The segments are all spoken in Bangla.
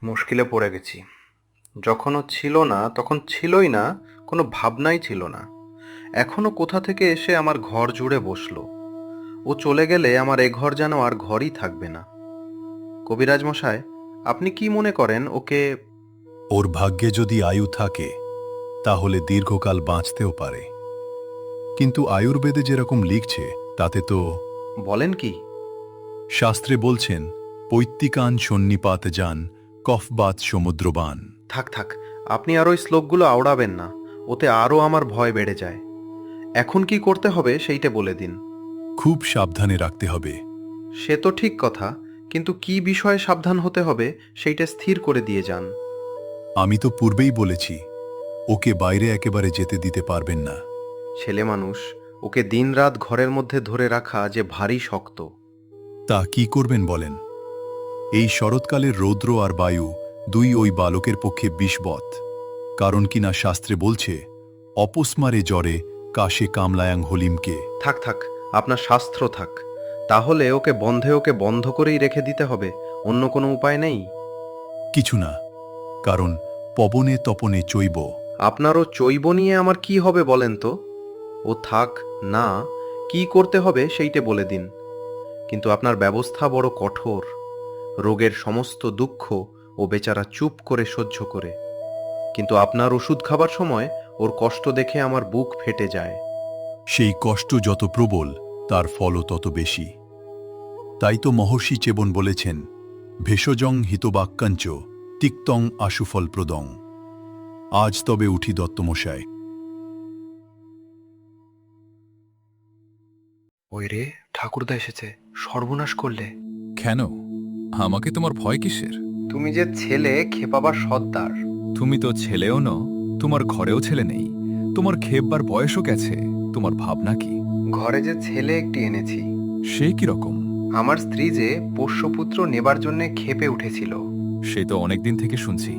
মুশকিলে পড়ে গেছি। যখন ও ছিল না তখন ছিলই না, কোনো ভাবনাই ছিল না। এখনো কোথা থেকে এসে আমার ঘর জুড়ে বসলো। ও চলে গেলে আমার এ ঘর যেন আর ঘরই থাকবে না। কবিরাজ মশাই, আপনি কি মনে করেন ওকে? ওর ভাগ্যে যদি আয়ু থাকে তাহলে দীর্ঘকাল বাঁচতেও পারে, কিন্তু আয়ুর্বেদে যেরকম লিখছে তাতে তো বলেন কি? শাস্ত্রে বলছেন পৈত্তিকান সন্নিপাত যান কফবাত সমুদ্রবান। থাক থাক, আপনি আর ওই শ্লোকগুলো আওড়াবেন না। ওতে আরও আমার ভয় বেড়ে যায়। এখন কি করতে হবে সেইটা বলে দিন। খুব সাবধানে রাখতে হবে। সে তো ঠিক কথা, কিন্তু কি বিষয়ে সাবধান হতে হবে সেইটা স্থির করে দিয়ে যান। আমি তো পূর্বেই বলেছি, ওকে বাইরে একেবারে যেতে দিতে পারবেন না। ছেলে মানুষ, ওকে দিনরাত ঘরের মধ্যে ধরে রাখা যে ভারী শক্ত। তা কি করবেন বলেন? এই শরৎকালের রৌদ্র আর বায়ু দুই ওই বালকের পক্ষে বিষবৎ। কারণ কিনা শাস্ত্রে বলছে অপস্মারে জ্বরে কাশে কামলায়াং হলিমকে। থাক থাক, আপনার শাস্ত্র থাক। তাহলে ওকে বন্ধ করেই রেখে দিতে হবে, অন্য কোনো উপায় নেই? কিছু না, কারণ পবনে তপনে চৈব। আপনারও চৈব নিয়ে আমার কি হবে বলেন তো? ও থাক না, কি করতে হবে সেইটে বলে দিন। কিন্তু আপনার ব্যবস্থা বড় কঠোর। রোগের সমস্ত দুঃখ ও বেচারা চুপ করে সহ্য করে, কিন্তু আপনার ওষুধ খাবার সময় ওর কষ্ট দেখে আমার বুক ফেটে যায়। সেই কষ্ট যত প্রবল তার ফলও তত বেশি। তাই তো মহর্ষি চেবন বলেছেন ভেষজং হিতবাক্যাঞ্চ তিক্তং আশুফলপ্রদং। আজ তবে উঠি দত্তমশায়। ওই রে, ঠাকুরদা এসেছে, সর্বনাশ করলে। কেন? আমাকে তোমার ভয় কিসের? তুমি যে ছেলে খেপাবার সর্দার। তুমি তো ছেলেও নও, তোমার ঘরেও ছেলে নেই। তোমার খেপবার বয়সও গেছে। তোমার ভাবনা কি? ঘরে যে ছেলে একটি এনেছি। সে কি রকম? আমার স্ত্রী যে পোষ্যপুত্র নেবার জন্য খেপে উঠেছিল। সে তো অনেকদিন থেকে শুনছি,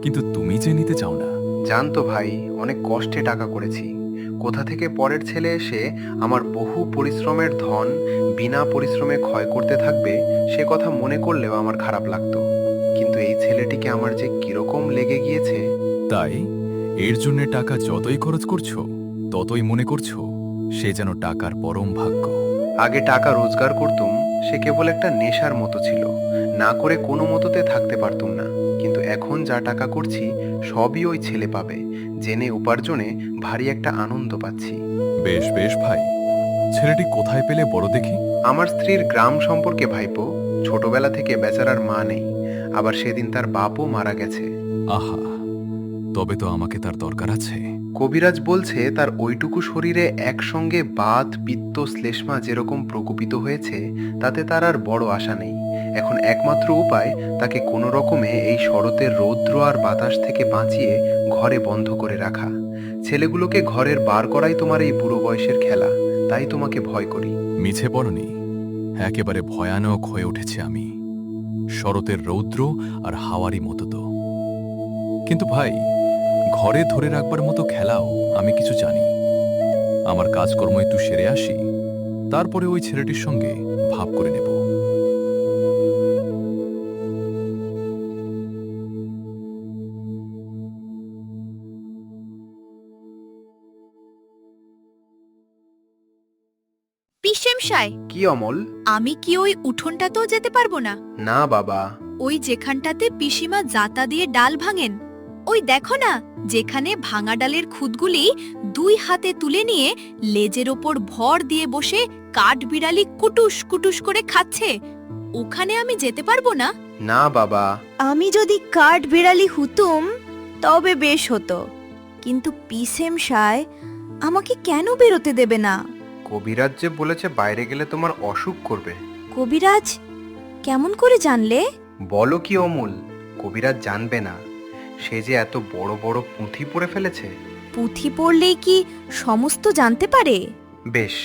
কিন্তু তুমি যে নিতে চাও না। জানতো ভাই, অনেক কষ্টে টাকা করেছি। কোথা থেকে পরের ছেলে এসে আমার বহু পরিশ্রমের ধন বিনা পরিশ্রমে ক্ষয় করতে থাকবে, সে কথা মনে করলেও আমার খারাপ লাগতো। কিন্তু এই ছেলেটিকে আমার যে কিরকম লেগে গিয়েছে। তাই এর জন্য টাকা যতই খরচ করছো ততই মনে করছো সে যেন টাকার পরম ভাগ্য। আগে টাকা রোজগার করতুম, সে কেবল একটা নেশার মতো ছিল। না করে কোনো মতোতে থাকতে পারতুম না। কিন্তু এখন যা টাকা করছি সবই ওই ছেলে পাবে জেনে উপার্জনে ভারী একটা আনন্দ পাচ্ছি। বেশ বেশ ভাই, ছেলেটি কোথায় পেলে বড় দেখি? আমার স্ত্রীর গ্রাম সম্পর্কে ভাইপো, ছোটবেলা থেকে বেচারার মা নেই, আবার সেদিন তার বাপও মারা গেছে। আহা, তবে তো আমাকে তার দরকার আছে। কবিরাজ বলছে তার ওইটুকু শরীরে একসঙ্গে বাত পিত্ত শ্লেষ্মা যেরকম প্রকোপিত হয়েছে, তাতে তার আর বড় আশা নেই। এখন একমাত্র উপায় তাকে কোনো রকমে এই শরতের রৌদ্র আর বাতাস থেকে বাঁচিয়ে ঘরে বন্ধ করে রাখা। ছেলেগুলোকে ঘরের বার করাই তোমার এই বুড়ো বয়সের খেলা, তাই তোমাকে ভয় করি। মিছে বলনি, একেবারে ভয়ানক হয়ে উঠেছে আমি। শরতের রৌদ্র আর হাওয়ারই মতো তো। কিন্তু ভাই, ঘরে ধরে রাখবার মতো খেলাও আমি কিছু জানি। আমার কাজকর্ম একটু সেরে আসি, তারপরে ওই ছেলেটির সঙ্গে ভাব করে নেব। পিসেমশাই, কি অমল? আমি কি ওই উঠোনটাতেও যেতে পারবো না? না বাবা। ওই যেখানটাতে পিসিমা জাতা দিয়ে ডাল ভাঙেন, ওই দেখো না, যেখানে ভাঙা ডালের খুদগুলি দুই হাতে তুলে নিয়ে লেজের ওপর ভর দিয়ে বসে কাঠ বিড়ালি কুটুস কুটুস করে খাচ্ছে, ওখানে আমি যেতে পারবো না? না বাবা। আমি যদি কাঠ বিড়ালি হতুম তবে বেশ হতো, কিন্তু পিসেমশায় আমাকে কেন বেরোতে দেবে না? কবিরাজ যে বলেছে বাইরে গেলে তোমার অসুখ করবে। কবিরাজ কেমন করে জানলে? বলো কি অমূল, কবিরাজ জানবে না? সে যে এত বড় বড় পুঁথি পড়ে ফেলেছে। পুঁথি পড়লেই কি সমস্ত জানতে পারে? বেশ,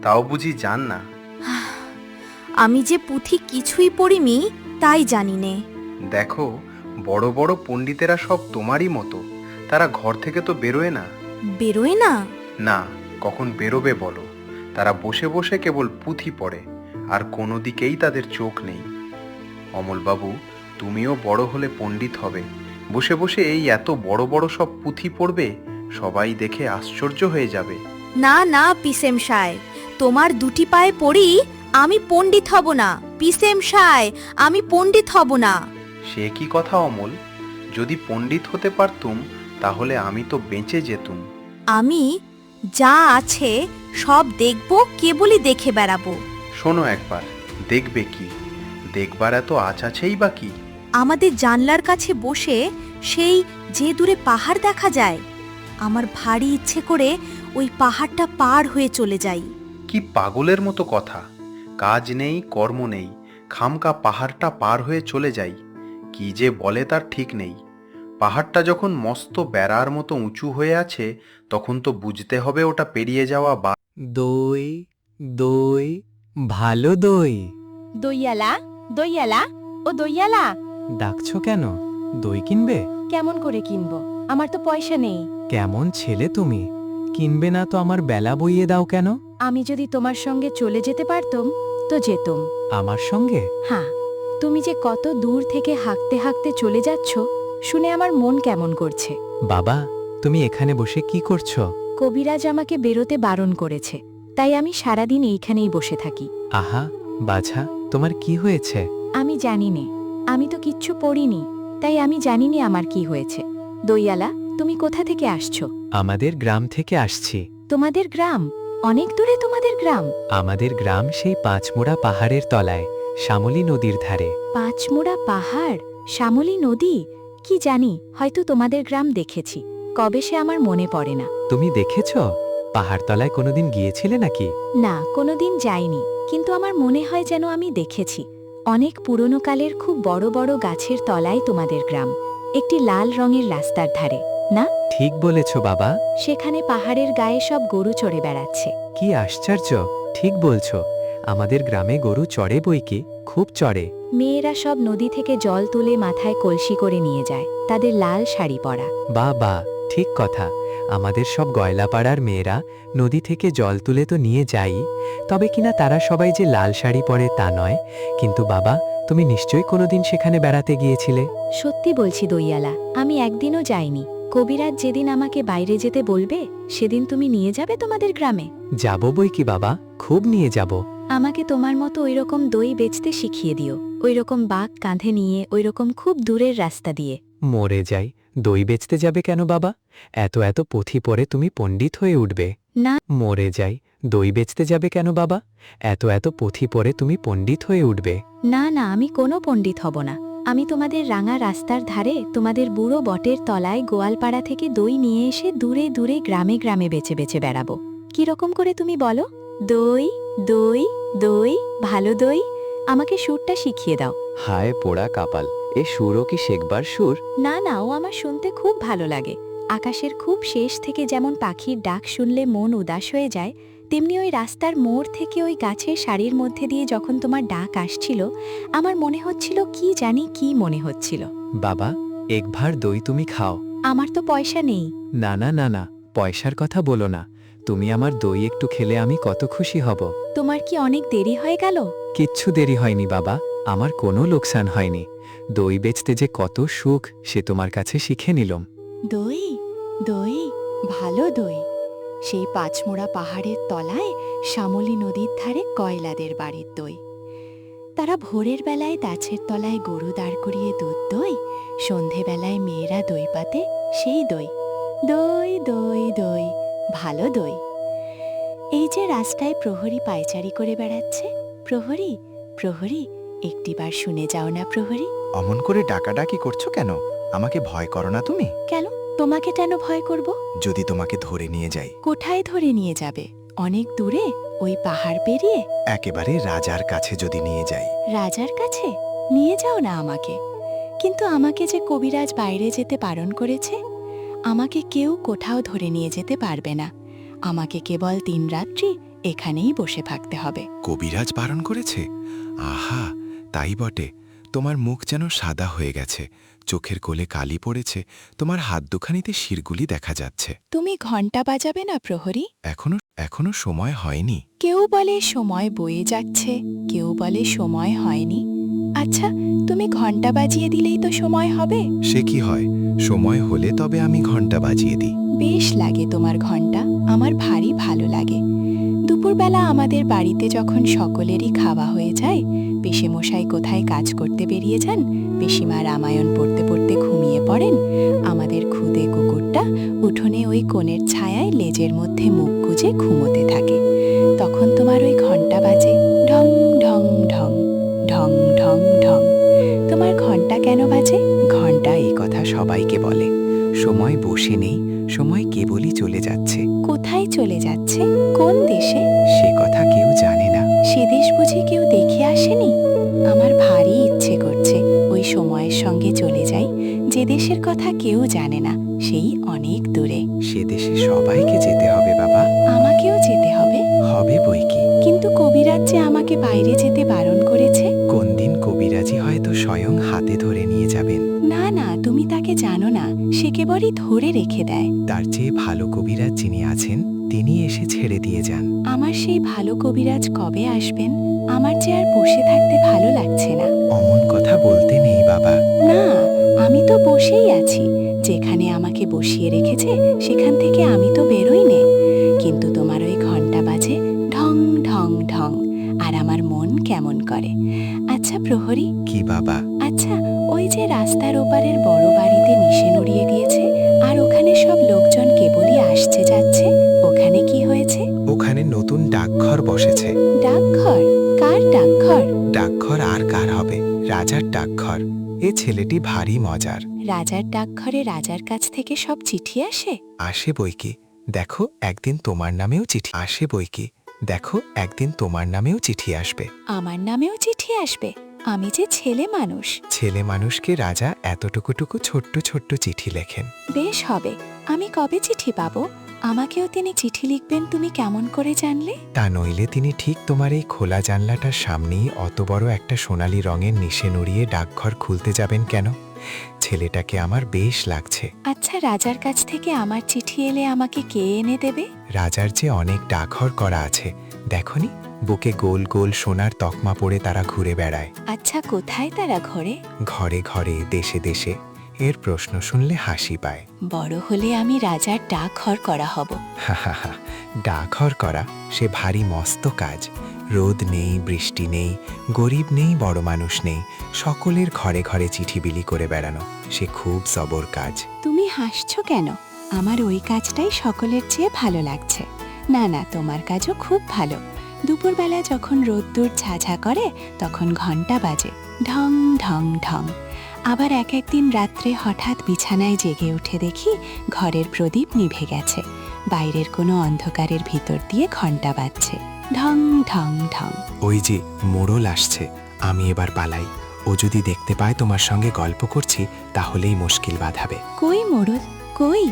তাও বুঝি জান না? আমি যে পুঁথি কিছুই পড়িনি তাই জানি নে। দেখো, বড় বড় পণ্ডিতেরা সব তোমারই মতো। তারা ঘর থেকে তো বেরোয় না। বেরোয় না? না, কখন বেরোবে বলো? তারা বসে বসে কেবল পুঁথি পড়ে, আর কোনো দিকেই তাদের চোখ নেই। অমলবাবু, তুমিও বড় হলে পণ্ডিত হবে, বসে বসে এই এত বড় বড় সব পুঁথি পড়বে, সবাই দেখে আশ্চর্য হয়ে যাবে। না না পিসেম সায়, তোমার দুটি পায়ে পড়ি, আমি পণ্ডিত হব না। পিসেম সায়, আমি পণ্ডিত হব না। সে কি কথা অমল, যদি পণ্ডিত হতে পারতুম তাহলে আমি তো বেঁচে যেতুম। আমি যা আছে সব দেখব, কেবলই দেখে বেড়াবো। শোনো একবার, দেখবে কি? দেখবার এত আছেই বা কি? আমাদের জানলার কাছে বসে সেই যে দূরে পাহাড় দেখা যায়, আমার ভারী ইচ্ছে করে ওই পাহাড়টা পার হয়ে চলে যাই। কি পাগলের মতো কথা! কাজ নেই, কর্ম নেই, খামকা পাহাড়টা পার হয়ে চলে যাই। কি যে বলে তার ঠিক নেই। পাহাড়টা যখন মস্ত বেড়ার মতো উঁচু হয়ে আছে, তখন তো বুঝতে হবে ওটা পেরিয়ে যাওয়া বা। দই দই ভালো দই। দইয়ালা, দইয়ালা, ও দইয়ালা, ডাকছো কেন? দই কিনবে? কেমন করে কিনবো? আমার তো পয়সা নেই। কেমন ছেলে তুমি, কিনবে না তো আমার বেলা বইয়ে দাও কেন? আমি যদি তোমার সঙ্গে চলে যেতে পারতুম তো যেতুম। আমার সঙ্গে? হ্যাঁ, তুমি যে কত দূর থেকে হাঁকতে হাঁকতে চলে যাচ্ছ শুনে আমার মন কেমন করছে। বাবা, তুমি এখানে বসে কি করছো? কবিরাজ আমাকে বেরোতে বারণ করেছে, তাই আমি সারাদিন এইখানেই বসে থাকি। আহা বাছা, তোমার কি হয়েছে? আমি জানি নে, আমি তো কিচ্ছু পড়িনি, তাই আমি জানি নে আমার কি হয়েছে। দইয়ালা, তুমি কোথা থেকে আসছো? আমাদের গ্রাম থেকে আসছি। তোমাদের গ্রাম? অনেক দূরে তোমাদের গ্রাম? আমাদের গ্রাম সেই পাঁচমোড়া পাহাড়ের তলায়, শ্যামলী নদীর ধারে। পাঁচমোড়া পাহাড়, শ্যামলী নদী, কি জানি, হয়তো তোমাদের গ্রাম দেখেছি, কবে সে আমার মনে পড়ে না। তুমি দেখেছ? পাহাড়তলায় কোনোদিন গিয়েছিলে নাকি? না, কোনোদিন যাইনি, কিন্তু আমার মনে হয় যেন আমি দেখেছি। অনেক পুরনো কালের খুব বড় বড় গাছের তলায় তোমাদের গ্রাম, একটি লাল রঙের রাস্তার ধারে, না? ঠিক বলেছ বাবা। সেখানে পাহাড়ের গায়ে সব গরু চড়ে বেড়াচ্ছে। কি আশ্চর্য, ঠিক বলছো। আমাদের গ্রামে গরু চড়ে বইকি, খুব চড়ে। মেয়েরা সব নদী থেকে জল তুলে মাথায় কলসি করে নিয়ে যায়, তাদের লাল শাড়ি পরা। বা বা, ঠিক কথা। আমাদের সব গয়লাপাড়ার মেয়েরা নদী থেকে জল তুলে তো নিয়ে যাই, তবে কিনা তারা সবাই যে লাল শাড়ি পরে তা নয়। কিন্তু বাবা, তুমি নিশ্চয়ই কোনোদিন সেখানে বেড়াতে গিয়েছিলে। সত্যি বলছি দইয়ালা, আমি একদিনও যাইনি। কবিরাজ যেদিন আমাকে বাইরে যেতে বলবে সেদিন তুমি নিয়ে যাবে তোমাদের গ্রামে? যাব বই কি বাবা, খুব নিয়ে যাব। আমাকে তোমার মতো ওইরকম দই বেচতে শিখিয়ে দিও, ওইরকম বাঘ কাঁধে নিয়ে, ওইরকম খুব দূরের রাস্তা দিয়ে। মরে যাই, দই বেচতে যাবে কেন বাবা? এত এত পুঁথি পড়ে তুমি পণ্ডিত হয়ে উঠবে। না। মরে যাই, দই বেচতে যাবে কেন বাবা? এত এত পুঁথি পড়ে তুমি পণ্ডিত হয়ে উঠবে। না না, আমি কোনো পণ্ডিত হব না। আমি তোমাদের রাঙা রাস্তার ধারে, তোমাদের বুড়ো বটের তলায় গোয়ালপাড়া থেকে দই নিয়ে এসে দূরে দূরে গ্রামে গ্রামে বেচে বেচে বেড়াবো। কিরকম করে তুমি বলো? দই দই দই, ভালো দই, আমাকে সুরটা শিখিয়ে দাও। হায় পোড়া কাপাল, এ সুরও কি শেখবার সুর? না না, ও আমার শুনতে খুব ভালো লাগে। আকাশের খুব শেষ থেকে যেমন পাখির ডাক শুনলে মন উদাস হয়ে যায়, তেমনি ওই রাস্তার মোড় থেকে ওই গাছের সারির মধ্যে দিয়ে যখন তোমার ডাক আসছিল, আমার মনে হচ্ছিল কি জানি কি মনে হচ্ছিল। বাবা, এক ভার দই তুমি খাও। আমার তো পয়সা নেই। না না না না, পয়সার কথা বলো না। তুমি আমার দই একটু খেলে আমি কত খুশি হব। তোমার কি অনেক দেরি হয়ে গেল? কিচ্ছু দেরি হয়নি বাবা, আমার কোনো লোকসান হয়নি। দই বেচতে যে কত সুখ সে তোমার কাছে শিখে নিলাম। দই দই, ভালো দই, সেই পাঁচমোড়া পাহাড়ের তলায় শ্যামলী নদীর ধারে কয়লাদের বাড়ির দই। তারা ভোরের বেলায় গাছের তলায় গরু দাঁড় করিয়ে দুধ দই, সন্ধেবেলায় মেয়েরা দই পাতে সেই দই। দই দই দই, ভালো দই। এই যে রাস্তায় প্রহরী পায়চারি করে বেড়াচ্ছে, প্রহরী প্রহরী, একটিবার শুনে যাও না প্রহরী। অমন করে ডাকাডাকি করছো কেন? আমাকে ভয় করো না তুমি? কেন? তোমাকে কেন ভয় করব? যদি তোমাকে ধরে নিয়ে যাই? কোথায় ধরে নিয়ে যাবে? অনেক দূরে, ওই পাহাড় পেরিয়ে? একেবারে রাজার কাছে যদি নিয়ে যাই? রাজার কাছে নিয়ে যাও না আমাকে। কিন্তু আমাকে যে কবিরাজ বাইরে যেতে বারণ করেছে, আমাকে কেউ কোথাও ধরে নিয়ে যেতে পারবে না। আমাকে কেবল 3 রাত্রি এখানেই বসে থাকতে হবে। কবিরাজ বারণ করেছে? আহা, তাই বটে। তোমার মুখ যেন সাদা হয়ে গেছে, চোখের কোলে কালি পড়েছে, তোমার হাত দুখানিতে শিরগুলি দেখা যাচ্ছে। তুমি ঘণ্টা বাজাবে না প্রহরী? এখনো সময় হয়নি। কেউ বলে সময় বয়ে যাচ্ছে, কেউ বলে সময় হয়নি। আচ্ছা, তুমি ঘন্টা বাজিয়ে দিলেই তো সময় হবে। সে কি হয়, সময় হলে তবে আমি ঘন্টা বাজিয়ে দিই। বেশ লাগে তোমার ঘন্টা, আমার ভারী ভালো লাগে। দুপুরবেলা আমাদের বাড়িতে যখন সকলেরই খাওয়া হয়ে যায়, পিসেমশাই কোথায় কাজ করতে বেরিয়ে যান, পিসিমা রামায়ণ পড়তে পড়তে ঘুমিয়ে পড়েন, আমাদের খুদে কুকুরটা উঠোনে ওই কোণের ছায়ায় লেজের মধ্যে মুখ গুজে ঘুমোতে থাকে। তখন তোমার ওই ঘন্টা বাজে, ঢং ঢং ঢং, ঢং ঢং ঢং। তোমার ঘন্টা কেন বাজে? ঘন্টা এই কথা সবাইকে বলে, সময় বসে নেই, সময় কেবলই চলে যাচ্ছে। কোথায় চলে যাচ্ছে? কোন দেশে? সে কথা কেউ জানে না। সে দেশ বুঝি কেউ দেখে আসেনি? আমার ভারী ইচ্ছে করছে ওই সময়ের সঙ্গে চলে যাই, যে দেশের কথা কেউ জানে না, সেই অনেক দূরে। সে দেশে সবাইকে যেতে হবে বাবা। আমাকেও যেতে হবে। হবে বই কি। কিন্তু কবিরাজ যে আমাকে বাইরে যেতে বারণ করেছে। কোন দিন কবিরাজি হয়তো স্বয়ং হাতে ধরে নিয়ে যাবেন। না না, তুমি তাকে জানো না, সে কেবলই ধরে রেখে দেয়। তার চেয়ে ভালো কবিরাজ যিনি আছেন তিনি এসে ছেড়ে দিয়ে যান। আমার সেই ভালো কবিরাজ কবে আসবেন? আমার যে আর বসে থাকতে ভালো লাগছে না। অমন কথা বলতে নেই বাবা। না, আমি তো বসেই আছি। যেখানে আমাকে বসিয়ে রেখেছে সেখান থেকে আমি তো বেরোই নে। কিন্তু তোমার ওই ঘন্টা বাজে ঢং ঢং ঢং, আর আমার মন কেমন করে। আচ্ছা প্রহরী। কি বাবা? আচ্ছা, ওই যে রাস্তার ওপারের বড় বাড়িতে নিশে নড়িয়ে দিয়েছে, আর ওখানে সব লোকজন কেবলই আসছে যাচ্ছে, ওখানে কি হয়েছে? ওখানে নতুন ডাকঘর বসেছে। ডাকঘর? কার ডাকঘর? ডাকঘর আর কার হবে? রাজার ডাকঘর। এ ছেলেটি ভারী মজার। রাজার ডাকঘরে রাজার কাছ থেকে সব চিঠি আসে? আসে বই কি। দেখো একদিন তোমার নামেও চিঠি আসে বই কি। দেখো একদিন তোমার নামেও চিঠি আসবে। আমার নামেও চিঠি আসবে? আমি যে ছেলে মানুষ। ছেলে মানুষকে রাজা এতটুকুটুকু ছোট্ট ছোট্ট চিঠি লেখেন। বেশ হবে। আমি কবে চিঠি পাবো? আমাকেও তিনি চিঠি লিখবেন তুমি কেমন করে জানলে? তা নইলে তিনি ঠিক তোমার এই খোলা জানলাটার সামনেই অত বড় একটা সোনালী রঙের নিশে নড়িয়ে ডাকঘর খুলতে যাবেন কেন? ছেলেটাকে আমার বেশ লাগছে। আচ্ছা, রাজার কাছ থেকে আমার চিঠি এলে আমাকে কে এনে দেবে? রাজার যে অনেক ডাকঘর করা আছে, দেখনি বুকে গোল গোল সোনার তকমা পরে তারা ঘুরে বেড়ায়। আচ্ছা, কোথায় তারা ঘরে? ঘরে ঘরে, দেশে দেশে। এর প্রশ্ন শুনলে হাসি পায়। বড় হলে আমি রাজার ডাকঘর করা হব। হাহাহা, ডাকঘর করা সে ভারী মস্ত কাজ। রোদ নেই, বৃষ্টি নেই, গরিব নেই, বড় মানুষ নেই, সকলের ঘরে ঘরে চিঠি বিলি করে বেড়ানো সে খুব সবর কাজ। তুমি হাসছো কেন? আমার ওই কাজটাই সকলের চেয়ে ভালো লাগছে। না না, তোমার কাজও খুব ভালো। দুপুরবেলা যখন রোদ্দুর ঝাঝা করে তখন ঘন্টা বাজে ঢং ঢং ঢং। আবার এক একদিন রাত্রে হঠাৎ বিছানায় জেগে উঠে দেখি ঘরের প্রদীপ নিভে গেছে, বাইরের কোনো অন্ধকারের ভিতর দিয়ে ঘন্টা বাজছে ঢং ঢং ঢং। ওই যে মোড়ল আসছে, আমি এবার পালাই। ও যদি দেখতে পায় তোমার সঙ্গে গল্প করছি তাহলেই মুশকিল বাঁধাবে। কই মোড়ল? কই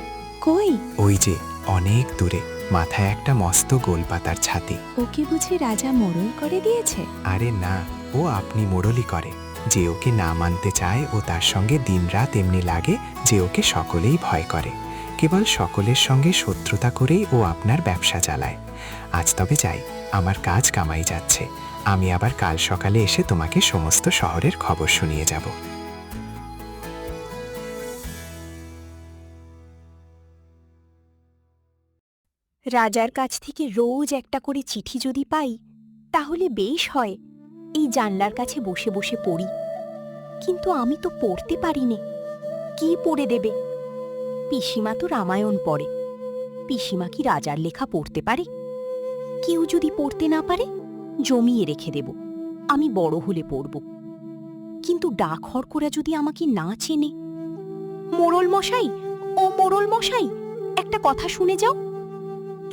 কই? ওই যে অনেক দূরে, মাথায় একটা মস্ত গোলপাতার ছাতি। ওকে বুঝি রাজা মোড়ল করে দিয়েছে? আরে না, ও আপনি মোড়লই করে। যে ওকে না মানতে চায় ও তার সঙ্গে দিনরাত এমনি লাগে যে ওকে সকলেই ভয় করে। কেবল সকলের সঙ্গে শত্রুতা করেই ও আপনার ব্যবসা চালায়। আজ তবে যাই, আমার কাজ কামাই যাচ্ছে। আমি আবার কাল সকালে এসে তোমাকে সমস্ত শহরের খবর শুনিয়ে যাব। রাজার কাছ থেকে রোজ একটা করে চিঠি যদি পাই তাহলে বেশ হয়। এই জানলার কাছে বসে বসে পড়ি, কিন্তু আমি তো পড়তে পারি নে। কি পড়ে দেবে? পিসিমা তো রামায়ণ পড়ে। পিসিমা কি রাজার লেখা পড়তে পারে? কেউ যদি পড়তে না পারে জমিয়ে রেখে দেব, আমি বড় হলে পড়ব। কিন্তু ডাক হরকোরা যদি আমাকে না চেনে। মোড়ল মশাই, ও মোড়ল মশাই, একটা কথা শুনে যাও।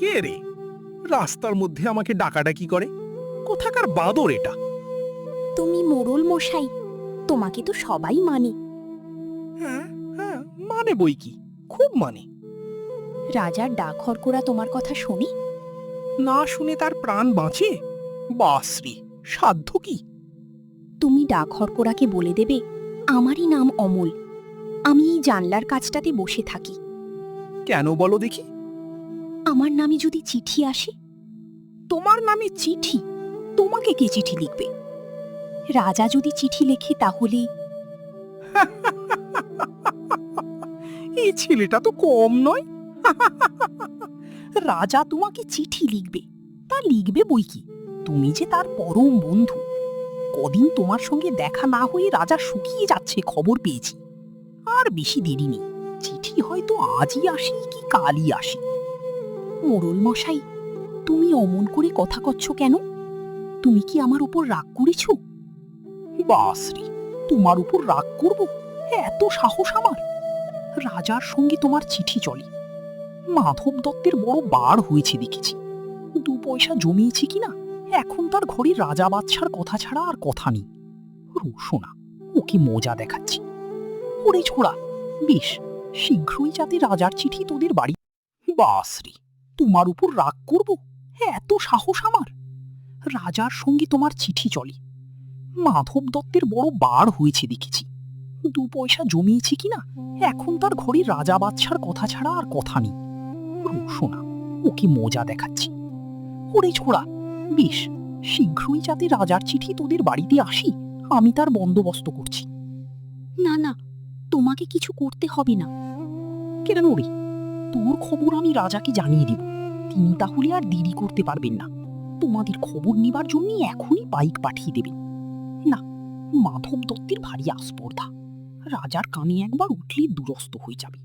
কে রে রাস্তার মধ্যে আমাকে ডাকাডাকি করে? কোথাকার বাদর এটা? তুমি মোড়ল মশাই, তোমাকে তো সবাই মানে। হ্যাঁ হ্যাঁ, মানে বই কি, খুব মানে। রাজার ডাক হরকোরা তোমার কথা শোনে? না শুনে তার প্রাণ বাঁচে? বাসরি, সাধ্য কি? তুমি ডাক হরকোরাকে বলে দেবে আমারই নাম অমল, আমি এই জানলার কাছটাতে বসে থাকি। কেন বলো দেখি? আমার নামে যদি চিঠি আসে। তোমার নামে চিঠি? তোমাকে কে চিঠি লিখবে? রাজা যদি চিঠি লেখে তাহলে? এই ছেলেটা তো কম নয়। রাজা তোমাকে চিঠি লিখবে, তা লিখবে বই কি, তুমি যে তার পরম বন্ধু। কদিন তোমার সঙ্গে দেখা না হয়ে রাজা শুকিয়ে যাচ্ছে খবর পেয়েছি। আর বেশি দেরি নেই, চিঠি হয়তো আজই আসি কি কালই আসি। মোড়ল মশাই, তুমি অমন করে কথা কচ্ছ কেন? তুমি কি আমার উপর রাগ করেছ? বাস রে, তোমার উপর রাগ করব? এত সাহস আমার! রাজার সঙ্গে তোমার চিঠি চলে। মাধব দত্তের বড় বার হয়েছে দেখেছি। 2 পয়সা জমিয়েছে কিনা এখন তার ঘরে রাজা বাদশার কথা ছাড়া আর কথা নেই। রোশোনা, ওকে মজা দেখাচ্ছি। ওরে ছোড়া, বেশ শীঘ্রই যাতে রাজার চিঠি তোদের বাড়ি। বাস রে, তোমার উপর রাগ করব? এত সাহস আমার! রাজার সঙ্গে তোমার চিঠি চলে। মাধব দত্তের বড় বার হয়েছে দেখেছি। 2 পয়সা জমিয়েছে কিনা এখন তার ঘরে রাজা বাদশার কথা ছাড়া আর কথা নেই। রোশোনা, ওকে মজা দেখাচ্ছি। ওরে ছোড়া, বেশ শীঘ্রই যাতে রাজার চিঠি তোদের বাড়িতে আসি আমি তার বন্দোবস্ত করছি। না না, তোমাকে কিছু করতে হবে না। কেন রে, তোর খবর আমি রাজাকে জানিয়ে দেব, তিনি তাহলে আর দেরি করতে পারবেন না। তোমাদের খবর নেবার জন্য এখনই বাইক পাঠিয়ে দেবেন। না, মাধব দত্তের ভারী আস্পর্ধা, রাজার কানে একবার উঠলে দুরস্ত হয়ে যাবে।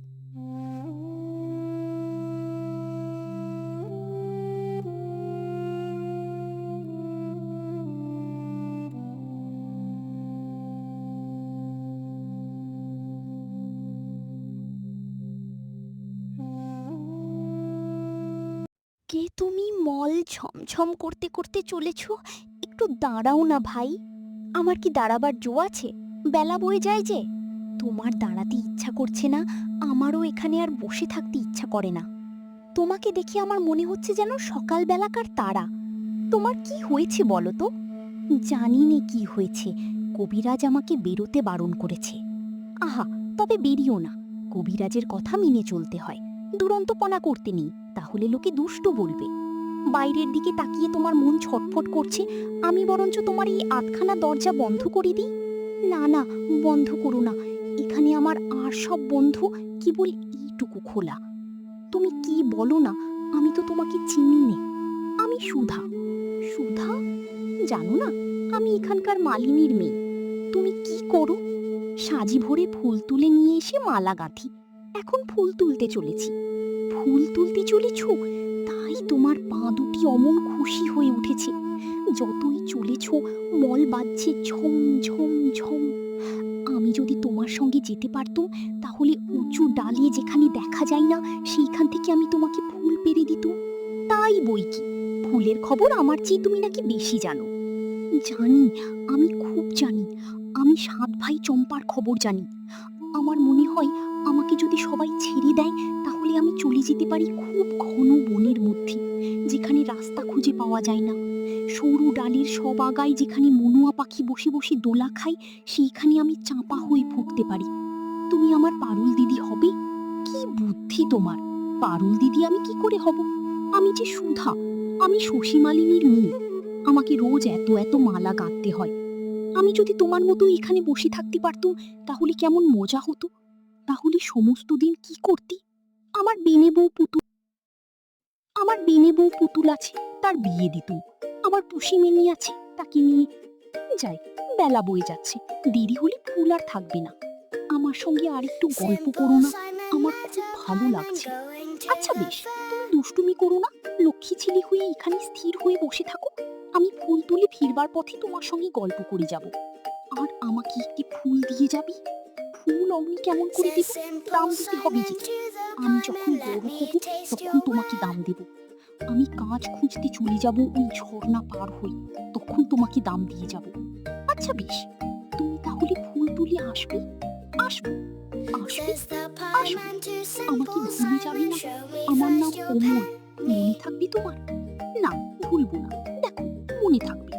কে তুমি মল ছমছম করতে করতে চলেছ? একটু দাঁড়াও না ভাই। আমার কি দাঁড়াবার জো আছে? বেলা বয়ে যায় যে। তোমার দাঁড়াতে ইচ্ছা করছে না, আমারও এখানে আর বসে থাকতে ইচ্ছা করে না। তোমাকে দেখে আমার মনে হচ্ছে যেন সকালবেলাকার তারা। তোমার কি হয়েছে বলো তো? জানি নে কি হয়েছে, কবিরাজ আমাকে বেরোতে বারণ করেছে। আহা, তবে বেরিও না, কবিরাজের কথা মেনে চলতে হয়। দুরন্তপনা করতে নেই, তাহলে লোকে দুষ্ট বলবে। বাইরের দিকে তাকিয়ে তোমার মন ছটফট করছে, আমি বরঞ্চ তোমার এই আধখানা দরজা বন্ধ করে দিই। না না, বন্ধ করো না, এখানে আমার আর সব বন্ধু, কেবল এইটুকু খোলা। তুমি কি বলো না, আমি তো তোমাকে চিনি নে। আমি সুধা। সুধা? জানো না, আমি এখানকার মালিনীর মেয়ে। তুমি কি করো? সাজি ভরে ফুল তুলে নিয়ে এসে মালা গাঁথি। এখন ফুল তুলতে চলেছি। ফুল তুলতে চলেছ, তাই তোমার পা দুটি অমন খুশি হয়ে উঠেছে। যতই চলেছ মল বাজছে ঝম ঝম ঝম। আমি যদি তোমার সঙ্গে যেতে পারতুম, তাহলে উঁচু ডালে যেখানে দেখা যায় না সেইখান থেকে আমি তোমাকে ফুল পেরে দিতুম। তাই বই কি, ফুলের খবর আমার চেয়ে তুমি নাকি বেশি জানো। জানি, আমি খুব জানি। আমি 7 ভাই চম্পার খবর জানি। আমার মনে হয় আমাকে যদি সবাই ছেড়ে দেয়, তাহলে আমি চলে যেতে পারি খুব ঘন বনের মধ্যে, যেখানে রাস্তা খুঁজে পাওয়া যায় না। সরু ডালের সব আগায় যেখানে মনুয়া পাখি বসে বসে দোলা খায়, সেইখানে আমি চাপা হয়ে ফুটতে পারি। তুমি আমার পারুল দিদি হবে? কি বুদ্ধি তোমার! পারুল দিদি আমি কি করে হব? আমি যে সুধা, আমি শশী মালিনীর মেয়ে। আমাকে রোজ এত এত মালা গাঁথতে হয়। আমি যদি তোমার মতো এখানে বসে থাকতে পারতুম, তাহলে কেমন মজা হতো। তাহলে সমস্ত দিন কি করতি? আমার বেনে বউ পুতুল আছে, তার বিয়ে দিতুম। আমার পুষিমেনি আছে, তাকে নিয়ে যাই। বেলা বয়ে যাচ্ছে, দেরি হলে ফুল আর থাকবে না। আমার সঙ্গে আর একটু গল্প করো না, আমার খুব ভালো লাগছে। আচ্ছা বেশ, তুমি দুষ্টুমি করো না, লক্ষ্মী ছেলে হয়ে এখানে স্থির হয়ে বসে থাকো। আমি ফুল তুলে ফিরবার পথে তোমার সঙ্গে গল্প করে যাব। আর আমাকে একটি ফুল দিয়ে যাবি। ফুল অমনি কেমন করে দেব? দাম দিতে হবে যে। আমি যখন বড় হব তখন তোমাকে দাম দেব। আমি কাজ খুঁজতে চলে যাব ওই ঝর্ণা পার হই, তখন তোমাকে দাম দিয়ে যাব। আচ্ছা বেশ, তুমি তাহলে ফুল তুলে আসবে? আসবে, আসবে, আসবে। আমাকে ভুলে যাবে না? আমার নাম অমল, মনে থাকবে তোমার? না, ভুলবো না, দেখো মনে থাকবে।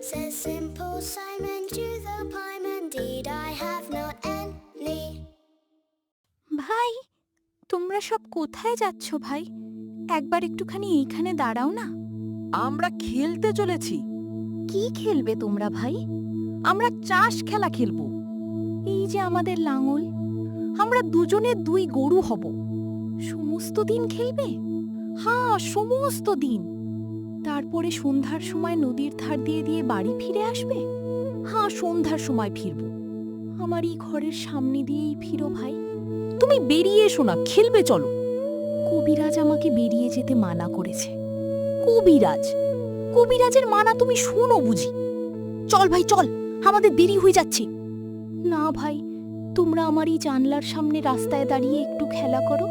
Says simple Simon to the pieman, deed I have not any. ভাই, তোমরা সব কোথায় যাচ্ছ ভাই? একবার একটুখানি এইখানে দাঁড়াও না। আমরা খেলতে চলেছি। কি খেলবে তোমরা ভাই? আমরা চাষ খেলা খেলবো। এই যে আমাদের লাঙল, আমরা দুজনে দুই গরু হব। সমস্ত দিন খেলবে? হ্যাঁ, সমস্ত দিন। তারপরে সন্ধ্যার সময় নদীর ধার দিয়ে দিয়ে বাড়ি ফিরে আসবে? হ্যাঁ, সন্ধ্যার সময় ফিরবো। আমার এই ঘরের সামনে দিয়েই ফিরো ভাই। তুমি বেরিয়ে এসো না, খেলবে চলো। কবিরাজ আমাকে বেরিয়ে যেতে মানা করেছে। কবিরাজ? কবিরাজের মানা তুমি শোনো বুঝি? চল ভাই চল, আমাদের দেরি হয়ে যাচ্ছে। না ভাই, তোমরা আমার এই জানলার সামনে রাস্তায় দাঁড়িয়ে একটু খেলা করো,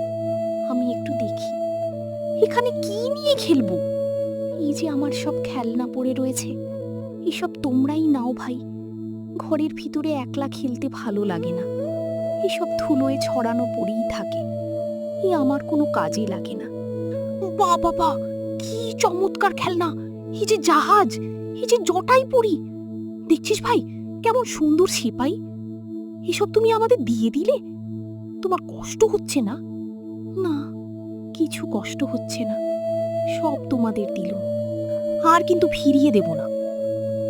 আমি একটু দেখি। এখানে কি নিয়ে খেলবো? এই যে আমার সব খেলনা পড়ে রয়েছে, এসব তোমরাই নাও ভাই। ঘরের ভিতরে একলা খেলতে ভালো লাগে না, এসব ধুলোয় ছড়ানো পড়েই থাকে, এ আমার কোনো কাজে লাগে না। বাবা, কি চমৎকার খেলনা! এই যে জাহাজ, এই যে জটাই পড়ি, দেখছিস ভাই কেমন সুন্দর সেপাই। এসব তুমি আমাদের দিয়ে দিলে? তোমার কষ্ট হচ্ছে না? না, কিছু কষ্ট হচ্ছে না, সব তোমাদের দিল। আর কিন্তু ফিরিয়ে দেব না।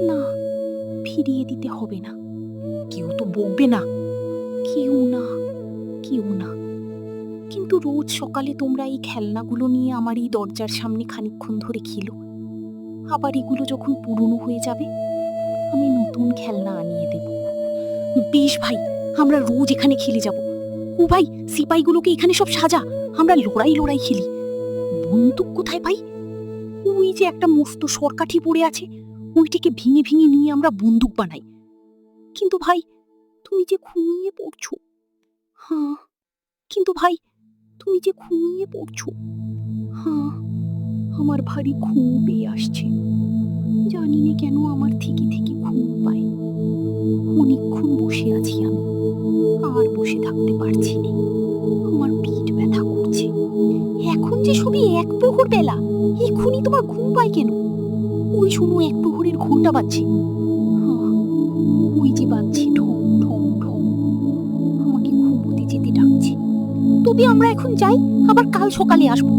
না, ফিরিয়ে দিতে হবে না। কেউ তো বকবে না? কেউ না, কেউ না। কিন্তু রোজ সকালে তোমরা এই খেলনাগুলো নিয়ে আমার এই দরজার সামনে খানিকক্ষণ ধরে খেলো। আবার এগুলো যখন পুরনো হয়ে যাবে, আমি নতুন খেলনা আনিয়ে দেব। বেশ ভাই, আমরা রোজ এখানে খেলে যাব। ও ভাই, সিপাইগুলোকে এখানে সব সাজা, আমরা লড়াই খেলি। বন্দুক কোথায় পাই? ওই যে একটা মস্ত সরকাঠি পড়ে আছে, ওইটাকে ভেঙে ভেঙে নিয়ে আমরা বন্দুক বানাই। কিন্তু ভাই, তুমি যে ঘুমিয়ে পড়ছো। হ্যাঁ, কিন্তু ভাই, তুমি যে ঘুমিয়ে পড়ছো। হ্যাঁ, আমার ভারী ঘুম পেয়ে আসছে। জানি না কেন আমার থেকে থেকে ঘুম পায়। অনেকক্ষণ বসে আছি আমি, আর বসে থাকতে পারছি না, আমার পিঠ ব্যথা করছে। এখন যে সবই এক প্রহর বেলা, এক্ষুনি তোমার ঘুম পায় কেন? ওই শোনো, এক প্রহরের ঘন্টা বাজছে। হ্যাঁ, ওই যে বাজছে ঢং ঢং ঢং, আমাকে ঘুমোতে যেতে ডাকছে। তবে আমরা এখন যাই, আবার কাল সকালে আসবো।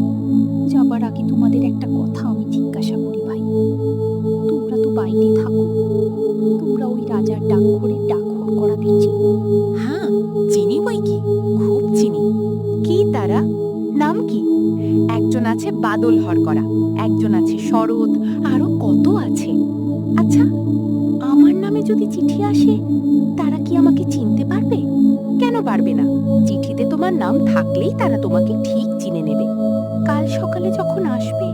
যাবার আগে তোমাদের একটা কথা আমি জিজ্ঞাসা করি ভাই। তোমরা তো বাইরে থাকো, তোমরা ওই রাজার ডাকঘরের ডাকঘর করাতে চিনো? হ্যাঁ, চিনি বই কি, খুব চিনি। কি তারা? নাম কি? একজন আছে বাদল হরকরা, একজন আছে শরৎ, আরো কত আছে। আচ্ছা, আমার নামে যদি চিঠি আসে, তারা কি আমাকে চিনতে পারবে? কেন পারবে না? চিঠিতে তোমার নাম থাকলেই তারা তোমাকে ঠিক চিনে নেবে। কাল সকালে যখন আসবে,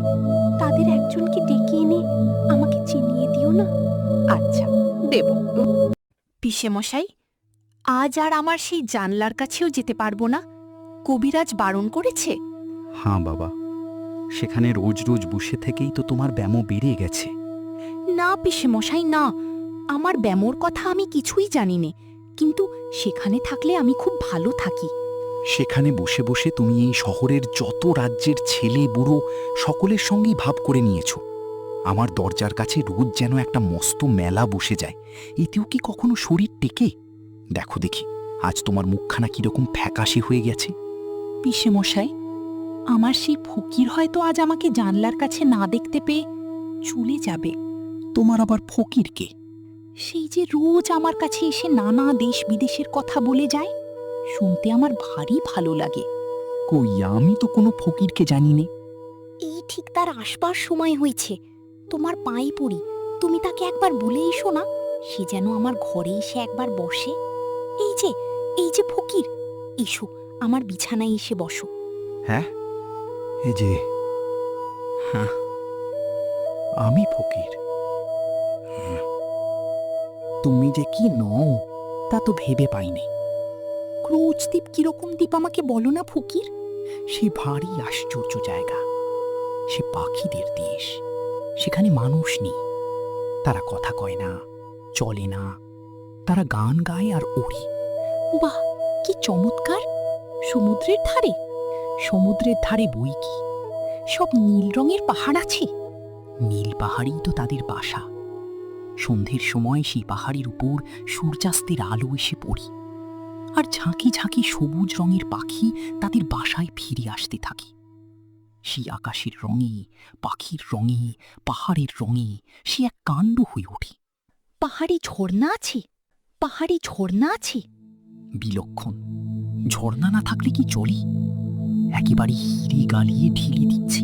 তাদের একজনকে ডেকে এনে আমাকে চিনিয়ে দিও না। আচ্ছা, দেব। পিসে মশাই, আজ আর আমার সেই জানলার কাছেও যেতে পারবো না, কবিরাজ বারণ করেছে। হ্যাঁ বাবা, সেখানে রোজ রোজ বসে থেকেই তো তোমার ব্যামো বেড়ে গেছে। না পিসে মশাই, না, আমার ব্যামোর কথা আমি কিছুই জানি নে, কিন্তু সেখানে থাকলে আমি খুব ভালো থাকি। সেখানে বসে বসে তুমি এই শহরের যত রাজ্যের ছেলে বুড়ো সকলের সঙ্গেই ভাব করে নিয়েছ। আমার দরজার কাছে রোজ যেন একটা মস্ত মেলা বসে যায়, এতেও কি কখনো শরীর টেকে? দেখো দেখি, আজ তোমার মুখখানা কিরকম ফ্যাকাশে হয়ে গেছে। পিসে মশাই, আমার সেই ফকির হয়তো আজ আমাকে জানলার কাছে না দেখতে পেয়ে চলে যাবে। তোমার আবার ফকিরকে? সেই যে রোজ আমার কাছে এসে নানা দেশ বিদেশের কথা বলে যায়, শুনতে আমার ভারী ভালো লাগে। কই, আমি তো কোনো ফকিরকে জানি নে। এই ঠিক তার আসবার সময় হয়েছে, তোমার পায়ে পড়ি, তুমি তাকে একবার বলে এসো না, সে যেন আমার ঘরে এসে একবার বসে। এই যে ফকির, এসো আমার বিছানায় এসে বসো। হ্যাঁ, এই যে, হ্যাঁ, আমি ফকির। তুমি যে কি নও তা তো ভেবে পাইনি। ক্রোচদ্বীপ কিরকম দ্বীপ আমাকে বলো না ফকির। সে ভারী আশ্চর্য জায়গা, সে পাখিদের দেশ। সেখানে মানুষ নেই, তারা কথা কয় না, চলে না, তারা গান গায় আর ওড়ে। বাহ, কি চমৎকার! সমুদ্রের ধারে? সমুদ্রের ধারে বই কি, সব নীল রঙের পাহাড় আছে? নীল পাহাড়ই তো তাদের বাসা। সন্ধ্যের সময় সেই পাহাড়ের উপর সূর্যাস্তের আলো এসে পড়ি, আর ঝাঁকি ঝাঁকি সবুজ রঙের পাখি তাদের বাসায় ফিরে আসতে থাকে। সেই আকাশের রঙে, পাখির রঙে, পাহাড়ের রঙে সে এক কাণ্ড হয়ে ওঠে। পাহাড়ে ঝর্ণা আছে, পাহাড়ে ঝর্ণা আছে। বিলক্ষণ। ঝর্ণা না থাকলে কি চলে? একেবারে হিরে গালিয়ে ঢিলে দিচ্ছে।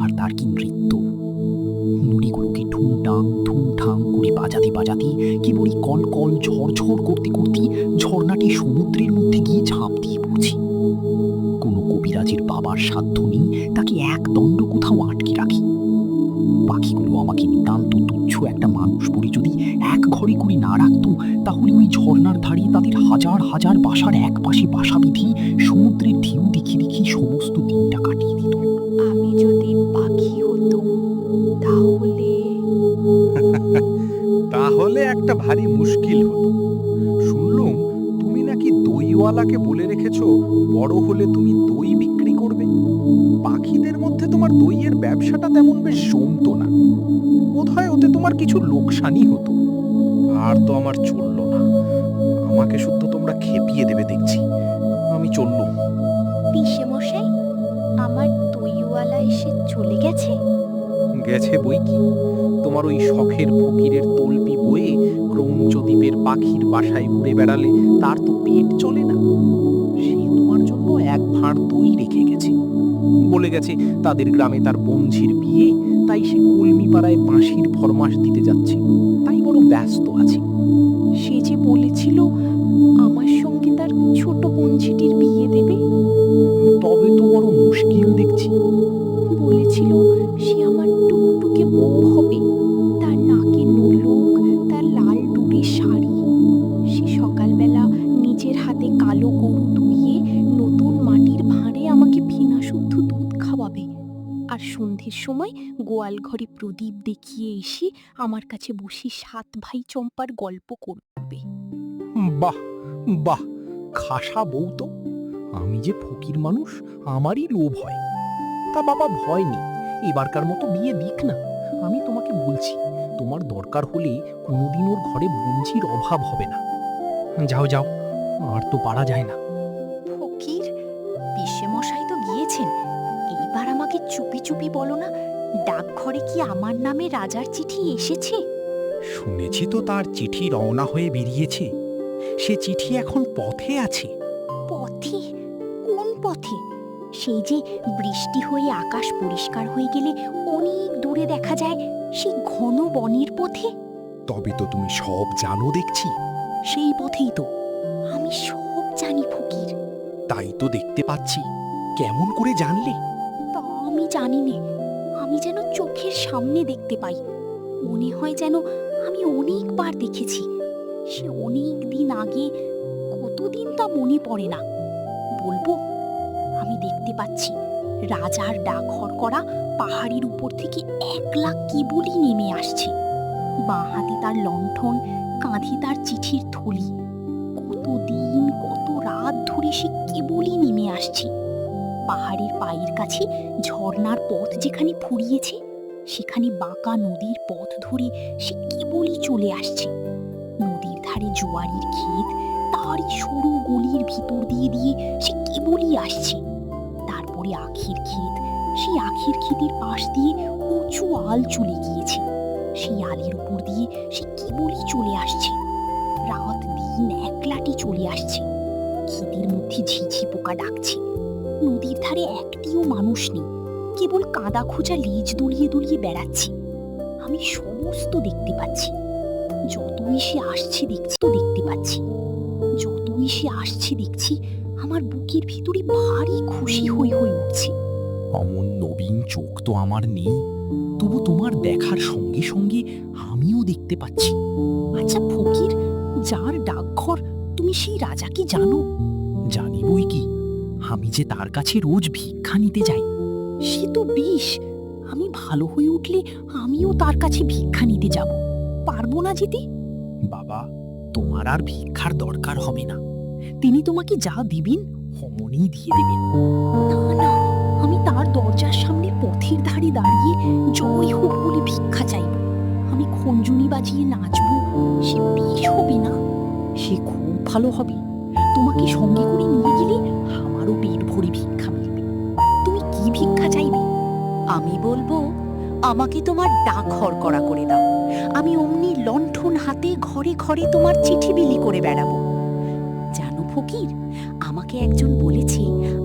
আর তার কি নৃত্য! নুড়িগুলোকে ঠুংটাং ঠুংঠাং করে বাজাতে বাজাতে কেবলই কল কল ঝরঝর করতে করতে ঝর্ণাটি সমুদ্রের মধ্যে গিয়ে ঝাঁপ দিয়ে পড়ছে। কোনো কবিরাজের বাবার সাধ্য নেই তাকে এক দণ্ড কোথাও আটকে রাখি। পাখিগুলো আমাকে নিতান্ত তুচ্ছ একটা মানুষ বলে যদি এক ঘরে করে না রাখত, তাহলে ওই ঝর্ণার ধারে তাদের হাজার হাজার বাসার এক পাশে বাসা বিধি সমুদ্রের ঢেউ দেখে দেখে সমস্ত দিনটা কাটিয়ে দিত। আমি যদি পাখি হতো তাহলে তাহলে একটা ভারী মুশকিল হতো। শুনলুম তুমি নাকি দইওয়ালাকে বলে রেখেছো বড় হলে তুমি দই বিক্রি করবে। পাখিদের মধ্যে তোমার দইয়ের ব্যবসাটা তেমন বেশ জমতো না। বোধহয় ওতে তোমার কিছু লোকসানই হতো। আর তো আমার চললো না। আমাকে শুদ্ধ তোমরা খেপিয়ে দেবে দেখছি। আমি চললুম। পিসে মশাই, আমার দইওয়ালা এসে চলে গেছে। গেছে বই কি, তোমার ওই শখের ফকিরের তলপি বয়ে ক্রৌঞ্চ দ্বীপের পাখির বাসায় উড়ে বেড়ালে তার তো পেট চলে না। সে তোমার জন্য এক ভাঁড় দই রেখে গেছে। বলে গেছে তাদের গ্রামে তার বঞ্ঝির বিয়ে, তাই সে কলমিপাড়ায় বাঁশির ফরমাস দিতে যাচ্ছে, তাই বড় ব্যস্ত আছে। সে যে বলেছিল আমার সঙ্গে তার ছোট বঞ্ঝিটির বিয়ে দেবে। তবে তো বড় মুশকিল দেখছি। বলেছিল সে আমার টুকটুকে বউ হবে, তার নাকে নোলক, তার লাল ডুরে শাড়ি। সে সকালবেলা নিজের হাতে কালো গরু ধুইয়ে নতুন মাটির ভাঁড়ে আমাকে ফিনা শুদ্ধ দুধ খাওয়াবে, আর সন্ধ্যের সময় গোয়াল ঘরে প্রদীপ দেখিয়ে এসে আমার কাছে বসে 7 ভাই চম্পার গল্প করবে। বাহ বাহ, খাসা বউ তো। আমি যে ফকির মানুষ, আমারই লোভ হয়। তা বাবা ভয় নেই, এবারকার মতো বিয়ে দিক না। আমি তোমাকে বলছি, তোমার দরকার হলে কোনোদিন ওর ঘরে বঞ্ঝির অভাব হবে না। যাও যাও, আর তো পারা যায় না। ফকির, পিসে মশাই তো গিয়েছেন, এইবার আমাকে চুপি চুপি বলো না, ডাকঘরে কি আমার নামে রাজার চিঠি এসেছে? শুনেছি তো তার চিঠি রওনা হয়ে বেরিয়েছে। সে চিঠি এখন পথে আছে। পথে? কোন পথে? সেই যে বৃষ্টি হয়ে আকাশ পরিষ্কার হয়ে গেলে অনেক দূরে দেখা যায় সেই ঘন বনের পথে? তবে তো তুমি সব জানো দেখছি। সেই পথেই তো। আমি সব জানি ফকির। তাই তো দেখতে পাচ্ছি। কেমন করে জানলে? তা আমি জানি নে, আমি যেন চোখের সামনে দেখতে পাই। মনে হয় যেন আমি অনেকবার দেখেছি। সে অনেক দিন আগে, কতদিন তা মনে পড়ে না। বলবো, আমি দেখতে পাচ্ছি রাজার ডাকঘর করা পাহাড়ের উপর থেকে একলা কেবলই নেমে আসছে। বাঁ হাতে তার লণ্ঠন, কাঁধে তার চিঠির থলি। কতদিন কত রাত ধরে সে কেবলই নেমে আসছে। পাহাড়ের পায়ের কাছে ঝর্ণার পথ যেখানে ফুরিয়েছে, সেখানে বাঁকা নদীর পথ ধরে সে কেবলই চলে আসছে। নদীর ধারে জোয়ারির ক্ষেত, তারই সরু গলির ভিতর দিয়ে দিয়ে সে কেবলই আসছে। তারপরে আখের ক্ষেত, সেই আখের ক্ষেতের পাশ দিয়ে উঁচু আল চলে গিয়েছে। সেই আলের উপর দিয়ে সে কেবলই চলে আসছে। রাত দিন একলাটি চলে আসছে। ক্ষেতের মধ্যে ঝিঝি পোকা ডাকছে। নদীর ধারে একটিও মানুষ নেই, কেবল কাদা খোঁজা লেজ দুলিয়ে দুলিয়ে বেড়াচ্ছে। আমি সমস্ত দেখতে পাচ্ছি। যতই সে আসছে দেখতে পাচ্ছি। যতই সে আসছে দেখছি, আমার বুকের ভিতরে ভারী খুশি হয়ে হয়ে উঠছে। অমন নবীন চোখ তো আমার নেই, তবু তোমার দেখার সঙ্গে সঙ্গে আমিও দেখতে পাচ্ছি। আচ্ছা ফকির, যার ডাকঘর, তুমি সেই রাজা কি জানো? জানি বই কি, আমি যে তার কাছে রোজ ভিক্ষা নিতে যাই। সে তো বেশ, আমি ভালো হয়ে উঠলে আমিও তার কাছে ভিক্ষা নিতে যাব। পারবো না যেতে? বাবা, তোমার আর ভিক্ষার দরকার হবে না। তিনি তোমাকে যা দিবেন অমনই দিয়ে দেবেন। না না, আমি তার দরজার সামনে পথের ধারে দাঁড়িয়ে জয় হোক বলে ভিক্ষা চাইব। আমি খঞ্জনি বাজিয়ে নাচবো, সে বেশ হবে না? সে খুব ভালো হবে। তোমাকে সঙ্গে করে নিয়ে গেলে আমারও পেট ভরে ভিক্ষা মিলবে। তুমি কি ভিক্ষা চাই আমি বলবো আমাকে তোমার ডাক হরকরা করে দাও, আমি অমনি লণ্ঠন হাতে ঘরে ঘরে তোমার চিঠি বিলি করে বেড়াবো। জানো ফকির, আমাকে একজন বলেছে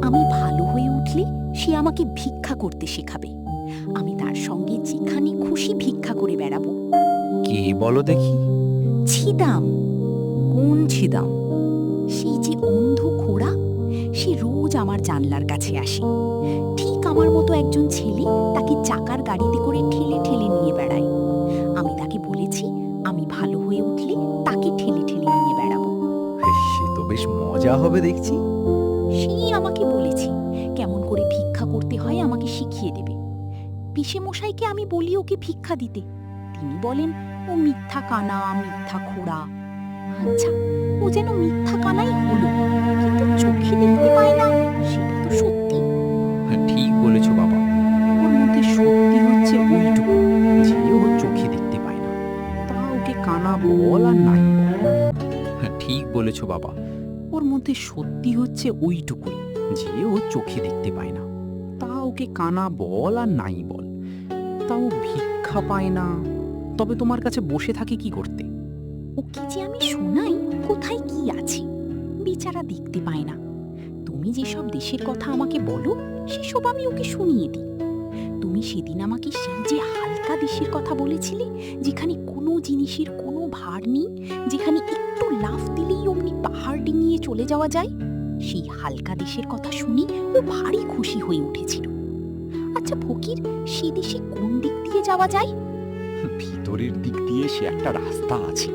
আমি ভালো হয়ে উঠলে সে আমাকে ভিক্ষা করতে শেখাবে। আমি তার সঙ্গে যেখানে খুশি ভিক্ষা করে বেড়াবো। কে বলো দেখি? ছিদাম। কোন ছিদাম? সেই যে অন্ধ খোড়া, সে রোজ আমার জানলার কাছে আসে। ঠিক আমার মতো একজন ছেলে তাকে চাকার গাড়িতে করে ঠেলে ঠেলে নিয়ে বেড়ায়। আমি তাকে বলেছি আমি ভালো হয়ে উঠলে তাকে ঠেলে ঠেলে নিয়ে বেড়াবো। সে তো বেশ মজা হবে দেখছি। সেই আমাকে বলেছে কেমন করে ভিক্ষা করতে হয় আমাকে শিখিয়ে দেবে। পিসে মশাইকে আমি বলি ওকে ভিক্ষা দিতে, তিনি বলেন ও মিথ্যা কানা, মিথ্যা খোড়া। আচ্ছা, ও যেন মিথ্যা কানাই হলো, কিন্তু চোখে দেখতে পায় না, সেটা তো সত্যি। ঠিক বলেছ বাবা, ওর মধ্যে সত্যি হচ্ছে ওইটুকু যে ও চোখে দেখতে পায় না। তা ওকে কানা বল আর নাই বল। ঠিক বলেছ বাবা, ওর মধ্যে সত্যি হচ্ছে ওইটুকুই যে ও চোখে দেখতে পায় না। তা ওকে কানা বল আর নাই বল। তা ও ভিক্ষা পায় না, তবে তোমার কাছে বসে থাকে কি করতে? ওকে যে আমি শোনাই কোথায় কি আছে, বেচারা দেখতে পায় না। তুমি যেসব দেশের কথা আমাকে বলো সেসব আমি ওকে শুনিয়ে দিই। তুমি সেদিন আমাকে সেই যে হালকা দেশের কথা বলেছিলে, যেখানে কোনো জিনিসের কোনো ভার নেই, যেখানে একটু লাফ দিলেই অমনি পাহাড় ডিঙিয়ে চলে যাওয়া যায়, সেই হালকা দেশের কথা শুনি ও ভারী খুশি হয়ে উঠেছিল। আচ্ছা ফকির, সে দেশে কোন দিক দিয়ে যাওয়া যায়? ভিতরের দিক দিয়ে সে একটা রাস্তা আছে,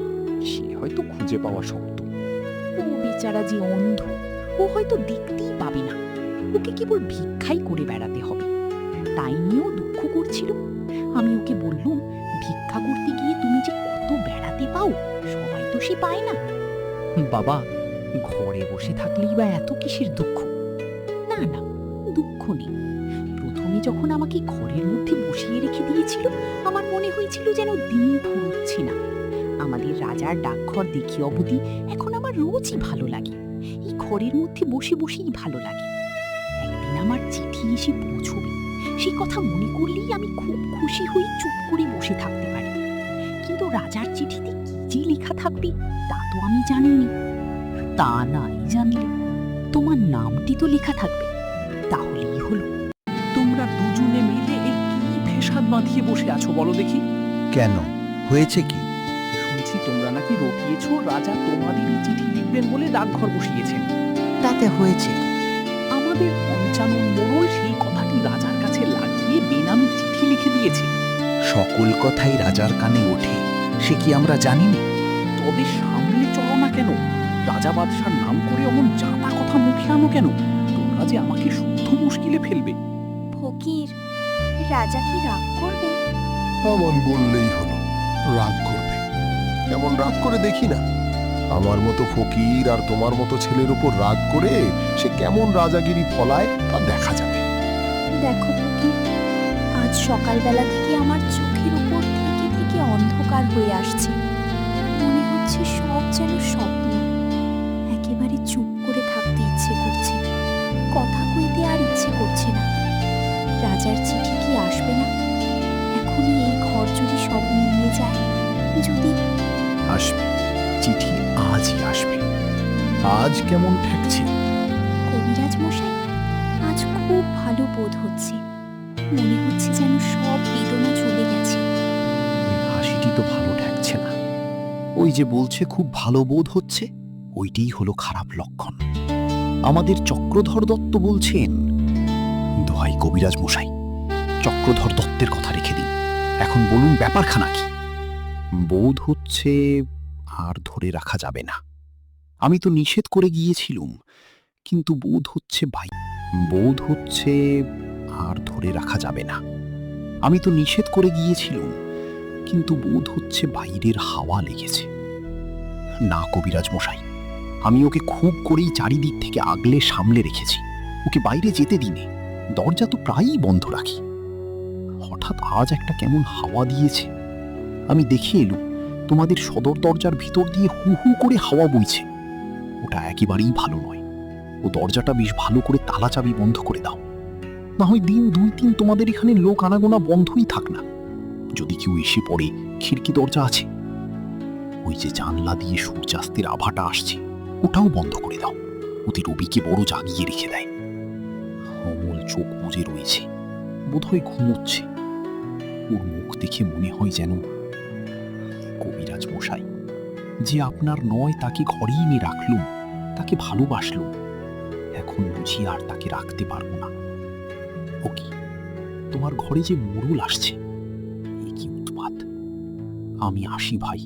সে হয়তো খুঁজে পাওয়া শক্ত। ও বেচারা যে অন্ধ, ও হয়তো দেখতেই পাবে না, ওকে কেবল ভিক্ষাই করে বেড়াতে হবে। তাই নিয়েও দুঃখ করছিল। আমি ওকে বললুম, ভিক্ষা করতে গিয়ে তুমি যে কত বেড়াতে পাও, সবাই তো সে পায় না। বাবা, ঘরে বসে থাকলেই বা এত কিসের দুঃখ? না না, দুঃখ নেই। প্রথমে যখন আমাকে ঘরের মধ্যে বসিয়ে রেখে দিয়েছিল, আমার মনে হয়েছিল যেন দিন ফুরোচ্ছে না। আমাদের রাজার ডাকঘর দেখি অবধি এখন আমার রোজই ভালো লাগে। এই ঘরের মধ্যে বসে বসেই ভালো লাগে। একদিন আমার চিঠি এসে পৌঁছবে, সেই কথা মনে করলেই আমি খুব খুশি হয়ে চুপ করে বসে থাকতে পারি। কিন্তু রাজার চিঠিতে কি যে লেখা থাকবে তা তো আমি জানিনি। তা নাই জানলে তোমার নামটি তো লেখা থাকবে, তাহলেই হলো। তোমরা দুজনে মিলে এই কি ফেসাদ বাঁধিয়ে বসে আছো বলো দেখি? কেন, হয়েছে কি? শুনছি তোমরা নাকি রটিয়েছো রাজা তোমাদেরই চিঠি লিখবেন বলে ডাকঘর বসিয়েছেন। তাতে হয়েছে কি? আমাদের পঞ্চানন মোড়ল সেই কথাটি রাজার কাছে লাগিয়ে বেনামে চিঠি লিখে দিয়েছে। সকল কথাই রাজার কানে ওঠে, সে কি আমরা জানিনি? তবে সামনে চলো না কেন? রাজা বাদশার নাম করে অমন জাতা কথা মুখে আনো কেন? তোমরা যে আমাকে শুদ্ধ মুশকিলে ফেলবে। ফকির, রাজা কি রাগ করবে? এমন বললেই হলো, রাগ করবে। এমন রাগ করে দেখি না। আমার মতো ফকির আর তোমার মতো ছেলের উপর রাগ করে সে কেমন রাজাগিরি ফলায় তা দেখা যাবে। দেখো ফকির, আজ সকালবেলা থেকে আমার চোখের উপর থেকে থেকে অন্ধকার হয়ে আসছে। মনে হচ্ছে সব যেন স্বপ্ন। একেবারে চুপ করে থাকতে ইচ্ছে করছে, কথা কইতে আর ইচ্ছে করছে না। রাজার চিঠি কি আসবে না? এখনই এই ঘর যদি সব মিলিয়ে যায়, যদি আসবে, চিঠি আজই আসবে। আজ কেমন ঠেকছে? কবিরাজ মশাই, আজ খুব ভালো বোধ হচ্ছে। মনে হচ্ছে যেন সব বেদনা চলে গেছে। ওই হাসিটি তো ভালো ঠেকছে না। ওই যে বলছে খুব ভালো বোধ হচ্ছে, ওইটাই হলো খারাপ লক্ষণ। আমাদের চক্রধর দত্ত বলছেন, দোহাই কবিরাজ মশাই, চক্রধর দত্তের কথা রেখে দিন, এখন বলুন ব্যাপারখানা কি? বোধ হচ্ছে আর ধরে রাখা যাবে না। আমি তো নিষেধ করে গিয়েছিলুম, কিন্তু বোধ হচ্ছে আর ধরে রাখা যাবে না। আমি তো নিষেধ করে গিয়েছিলুম, কিন্তু বোধ হচ্ছে বাইরের হাওয়া লেগেছে। না কবিরাজ মশাই, আমি ওকে খুব করেই চারিদিক থেকে আগলে সামলে রেখেছি। ওকে বাইরে যেতে দিনে, দরজা তো প্রায়ই বন্ধ রাখি। হঠাৎ আজ একটা কেমন হাওয়া দিয়েছে। আমি দেখে এলুম, তোমাদের সদর দরজার ভিতর দিয়ে হু হু করে হাওয়া বইছে। ওটা একেবারেই ভালো নয়। ও দরজাটা বেশ ভালো করে তালা চাবি বন্ধ করে দাও। না হয় দিন 2-3 তোমাদের এখানে লোক আনাগোনা বন্ধই থাক না। যদি কেউ এসে পড়ে, খিড়কি দরজা আছে, ওই যে জানলা দিয়ে সূর্যাস্তের আভাটা আসছে ওটাও বন্ধ করে দাও। ওদের রবিকে বড় জাগিয়ে রেখে দেয়। অমল চোখ বুজে রয়েছে, বোধহয় ঘুমোচ্ছে। ওর মুখ দেখে মনে হয় যেন কবিরাজ মশাই, যে আপনার নয় তাকে ঘরেই এনে রাখলুম, তাকে ভালোবাসলুম, এখন বুঝি আর তাকে রাখতে পারবো না। ও কি, তোমার ঘরে যে মোড়ল আসছে, এ কি উৎপাত! আমি আসি ভাই,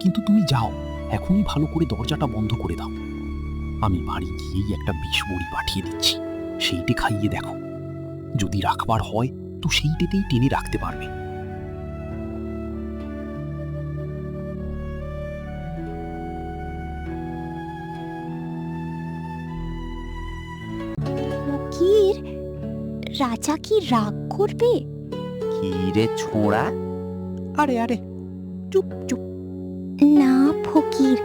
কিন্তু তুমি যাও, এখনই ভালো করে দরজাটা বন্ধ করে দাও। আমি বাড়ি গিয়েই একটা বিষ বড়ি পাঠিয়ে দিচ্ছি, সেইটে খাইয়ে দেখো। যদি রাখবার হয় তো সেইটেতেই টেনে রাখতে পারবে। ফকির, রাজা কি রাগ করবে? কি রে ছোঁড়া? আরে আরে, চুপ চুপ। না ফকির,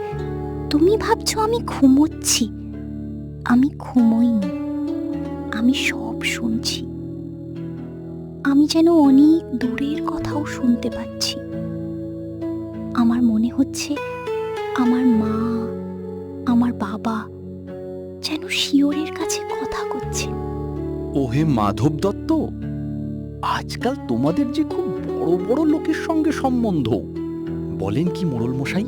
তুমি ভাবছো আমি ঘুমোচ্ছি। আমি ঘুমোইনি, আমি সব শুনছি। আমি যেন অনেক দূরের কথাও শুনতে পাচ্ছি। আমার মনে হচ্ছে আমার মা, আমার বাবা যেন শিয়রের কাছে কথা করছে। ওহে মাধব দত্ত, আজকাল তোমাদের যে খুব বড় বড় লোকের সঙ্গে সম্বন্ধ। বলেন কি মোড়ল মশাই,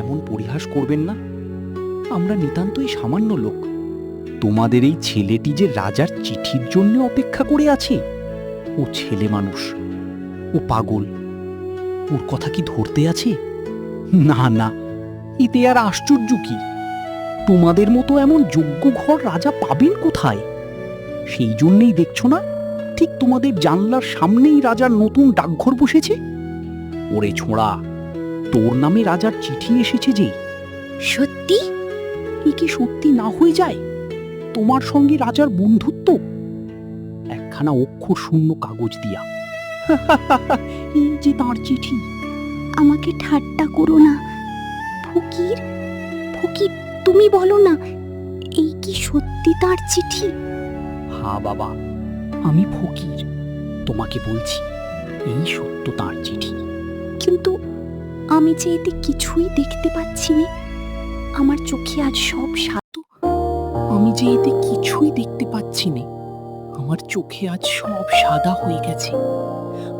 এমন পরিহাস করবেন না। আমরা নিতান্তই সামান্য লোক। তোমাদের এই ছেলেটি যে রাজার চিঠির জন্য অপেক্ষা করে আছে, ও ছেলে মানুষ, ও পাগল, ওর কথা কি ধরতে আছে? না না, এতে আর আশ্চর্য কি? তোমাদের মতো এমন যোগ্য ঘর রাজা পাবেন কোথায়? সেই জন্যেই দেখছো না, ঠিক তোমাদের জানলার সামনেই রাজার নতুন ডাকঘর বসেছে। ওরে ছোঁড়া, তোর নামে রাজার চিঠি এসেছে যে। সত্যি? এ কি সত্যি না হয়ে যায়? তোমার সঙ্গে রাজার বন্ধুত্ব, একখানা অক্ষর শূন্য কাগজ দিয়া। এই যে তাঁর চিঠি। আমাকে ঠাট্টা করো না ফকির। ফকির, তুমি বলো না, এই কি সত্যি তার চিঠি? হ্যাঁ বাবা, আমি ফকির, তোমাকে বলছি, এই সত্য তাঁর চিঠি। কিন্তু আমি যে এতে কিছুই দেখতে পাচ্ছি না। আমার চোখে আজ সব সাধু। আমি যে এতে কিছুই দেখতে পাচ্ছি না, আমার চোখে আজ সব সাদা হয়ে গেছে।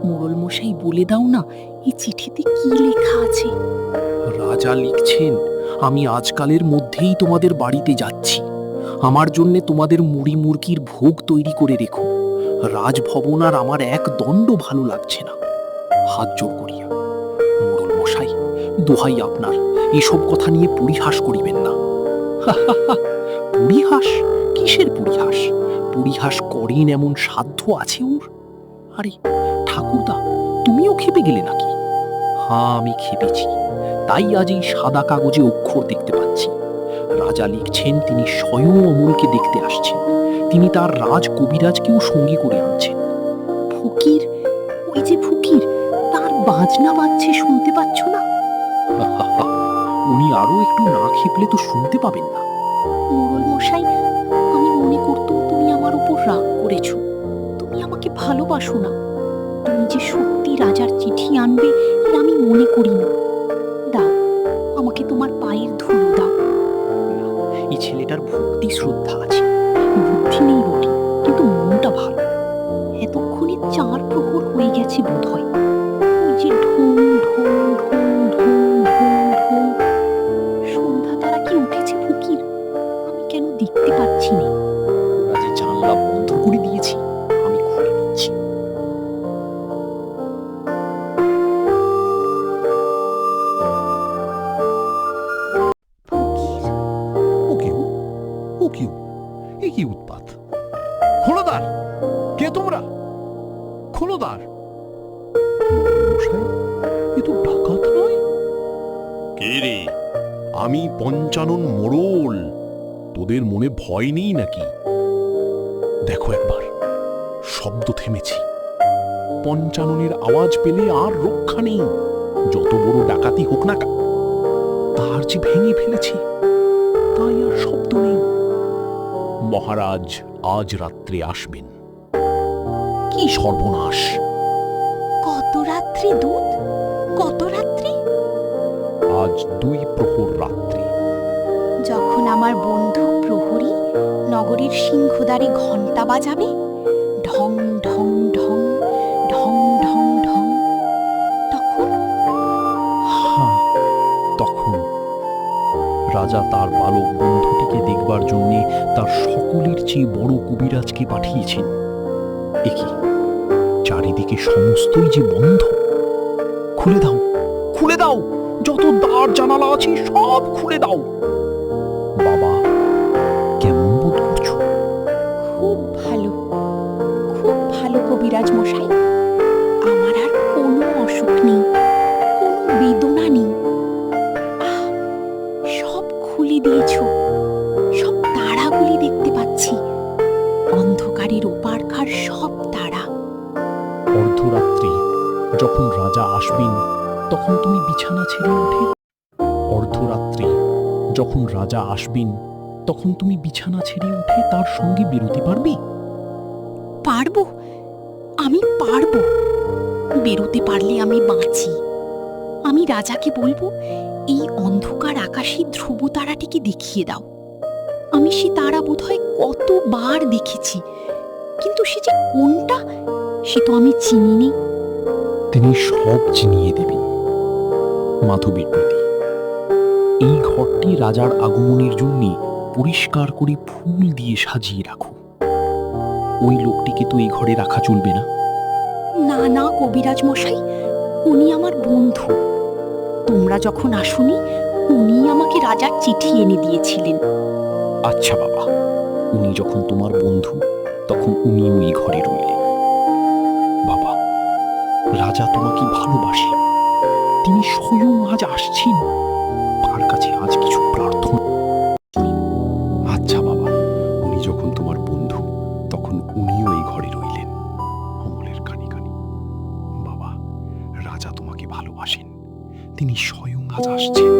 মোড়ল মশাই, বলে দাও না, এই চিঠিতে কি লেখা আছে? রাজা লিখছেন, আমি আজকালের মধ্যেই তোমাদের বাড়িতে যাচ্ছি। আমার জন্যে তোমাদের মুড়ি মুরগির ভোগ তৈরি করে রেখো। রাজভবন আর আমার এক দণ্ড ভালো লাগছে না। হাত জোর করিয়া মোড়ল মশাই, দোহাই আপনার, এসব কথা নিয়ে পরিহাস করিবেন না। পরিহাস? কিসের পরিহাস? পরিহাস করেন এমন সাধ্য আছে ওর? আরে ঠাকুরদা, তুমিও খেপে গেলে নাকি? হ্যাঁ, আমি খেপেছি, তাই আজ এই সাদা কাগজে অক্ষর দেখতে পাচ্ছি। রাজা লিখছেন তিনি স্বয়ং অমলকে দেখতে আসছেন। তিনি তার রাজ কবিরাজকেও সঙ্গে করে আনছেন। ফকির, ওই যে ফকির, তার বাজনা বাজছে, শুনতে পাচ্ছ না? উনি আরো একটু না খেপলে তো শুনতে পাবেন না। মোড়ল মশাই, আমি মনে করতুম তুমি আমার উপর রাগ করেছ। তুমি আমাকে ভালোবাসো না। তুমি যে সত্যি রাজার চিঠি আনবে এ আমি মনে করি না। দাও, আমাকে তোমার পায়ের ধুলো দাও। এই ছেলেটার ভক্তি শ্রদ্ধা আছে, বুদ্ধি নেই বটে, কিন্তু মনটা ভালো। এতক্ষণে 4 প্রহর হয়ে গেছে বোধ হয়। ওই যে ঢং ঢং ঢং ঢং ঢং ঢং, সন্ধ্যা তারা কি উঠেছে ফকির? আমি কেন দেখতে পাচ্ছি না? ওরা যে জানলা বন্ধ করে দিয়েছি, আমি খুলে নিচ্ছি। ও কেউ, ও কেউ, এ কি উৎপাত! খোলো দ্বার! কে তোমরা? খোলো দ্বার! মশাই, এ তো ডাকাত নয়। কে রে? আমি পঞ্চানন মোড়ল। তোদের মনে ভয় নেই নাকি? দেখো একবার, শব্দ থেমেছি। পঞ্চাননের আওয়াজ পেলে আর রক্ষা নেই। যত বড় ডাকাতি হোক না, তার যে ভেঙে ফেলেছি, তাই আর শব্দ নেই। মহারাজ আজ রাত্রে আসবেন। কি সর্বনাশ! কত রাত্রি দূত? কত রাত্রি? আজ 2 প্রহর রাত্রি। যখন আমার বন্ধু প্রহরী নগরীর সিংহদ্বারে ঘণ্টা বাজাবে, ঢং ঢং ঢং ঢং ঢং ঢং, তখন হ্যাঁ, তখন রাজা তার বালক বন্ধুটিকে দেখবার জন্যে তার সকলের চেয়ে বড় কবিরাজকে পাঠিয়েছেন। একি চারিদিকে সমস্তই যে বন্ধ। খুলে দাও, খুলে দাও, যত দ্বার জানালা আছে সব খুলে দাও। বাবা, কেমন বোধ করছো? খুব ভালো, খুব ভালো কবিরাজ মশাই। আমার আর কোনো অসুখ নেই, কোনো বেদনা নেই। আহ, সব খুলে দিয়েছো, সব তারাগুলি দেখতে পাচ্ছি, অন্ধকারের ওপারকার সব তারা। অর্ধরাত্রি যখন রাজা আসবেন তখন তুমি বিছানা ছেড়ে উঠে অর্ধরাত্রি যখন রাজা আসবেন তখন তুমি বিছানা ছেড়ে উঠে তার সঙ্গে বেরোতে পারবে? পারবো, আমি পারবো। বেরোতে পারলে আমি বাঁচি। আমি রাজাকে বলবো, এই অন্ধকার আকাশে ধ্রুব তারাটিকে দেখিয়ে দাও। আমি সে তারা বোধহয় কতবার দেখেছি, কিন্তু সে যে কোনটা সে তো আমি চিনিনি। তিনি সব চিনিয়ে দেবেন। মাধবীর প্রতি এই ঘরটি রাজার আগমনের জন্য পরিষ্কার করে ফুল দিয়ে সাজিয়ে রাখো। ওই লোকটিকে তো এই ঘরে রাখা চলবে না। না না কবিরাজ মশাই, উনি আমার বন্ধু। তোমরা যখন আসোনি উনি আমাকে রাজার চিঠি এনে দিয়েছিলেন। আচ্ছা বাবা, উনি যখন তোমার বন্ধু তখন উনিও এই ঘরে রইলেন। বাবা, রাজা তোমাকে ভালোবাসেন। তিনি স্বয়ং আজ আসছেন। তার কাছে আজ কিছু প্রার্থনা। আচ্ছা বাবা, উনি যখন তোমার বন্ধু তখন উনিও এই ঘরে রইলেন। অমলের কানে কানে। বাবা, রাজা তোমাকে ভালোবাসেন। তিনি স্বয়ং আজ আসছেন।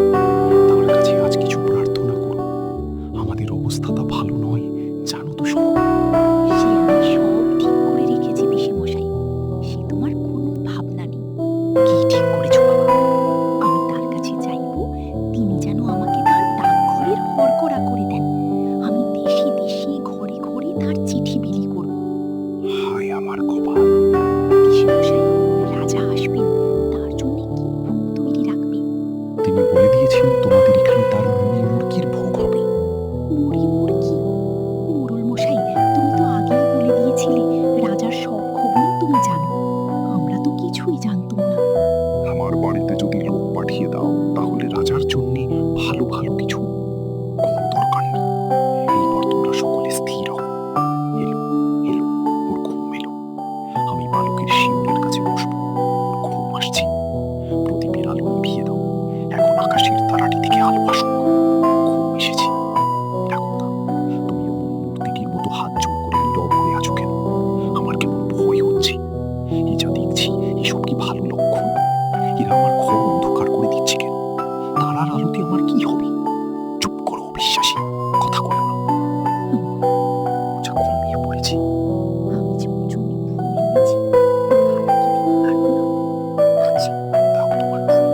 তার কাছে আজ কিছু প্রার্থনা করুন। আমাদের অবস্থাটা ভালো নয়, জানো তো সব। সে আমি সব ঠিক করে রেখেছি পিসি মশাই, সে তোমার কোনো ভাবনা নেই। কি ঠিক করেছো বাবা? আমি তার কাছে চাইবো, তিনি যেন আমাকে তার ডাকঘরের হরকরা করে দেন। আমি দেশে দেশে ঘরে ঘরে তার চিঠি বিলি করব। হায় আমার কপাল! পিসি মশাই, রাজা আসবেন, তার জন্য কি ভোগ তৈরি রাখবে? তিনি বলে দিয়েছেন তোমাদের এখানে তার মুড়ি মুরগির ভোগ হবে। মুড়ি মুরগি? মোড়ল মশাই, তুমি তো আগেই বলে দিয়েছিলে রাজার সব খবরই তুমি জানো। আমরা তো কিছুই জানতাম না। আমার বাড়িতে যদি লোক পাঠিয়ে দাও তাহলে রাজার জন্য ভালো ভালো কিছু কম দরকার নেই। এইবার তোমরা সকলে স্থির হও। এলো এলো, ওর ঘুম এলো। আমি বালকের শিউরের কাছে বসবো। ওর ঘুম আসছে। প্রদীপের আলো নিভিয়ে দাও। এখন আকাশের তারাটি থেকে আলো আসুক। ঘুম এসেছে। দেখো না, তুমি অমন মূর্তিটির মতো হাত জোর করে নীরব হয়ে আছো কেন? আমার কেমন ভয় হচ্ছে। এই যা দেখছি এসব কি ভালো লক্ষণ? এরা আমার ঘর অন্ধকার করে দিচ্ছে কেন? তারার আলোতে আমার কি হবে? চুপ করো বিশ্বাসী, কথা বলো না। যা ঘুমিয়ে পড়েছি। আমি যে ওর জন্য ফুল এনেছি, ভাড়া কি দিতে পারবো না? আচ্ছা, দাও তোমার ফুল।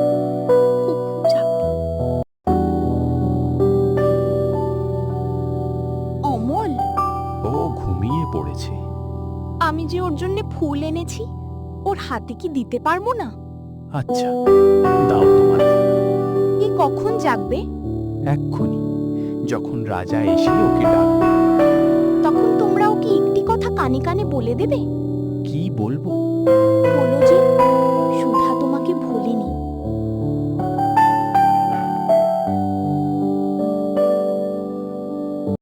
কখন যাবে? অমল, ও ঘুমিয়ে পড়েছে। আমি যে ওর জন্য ফুল এনেছি, ওর হাতে কি দিতে পারবো না? আচ্ছা, দাও তোমার ফুল। এ কখন জাগবে? এক্ষুনি, যখন রাজা এসে ওকে ডাকবে। তখন তোমরা ওকে একটি কথা কানে কানে বলে দেবে। কি বলবো? বলো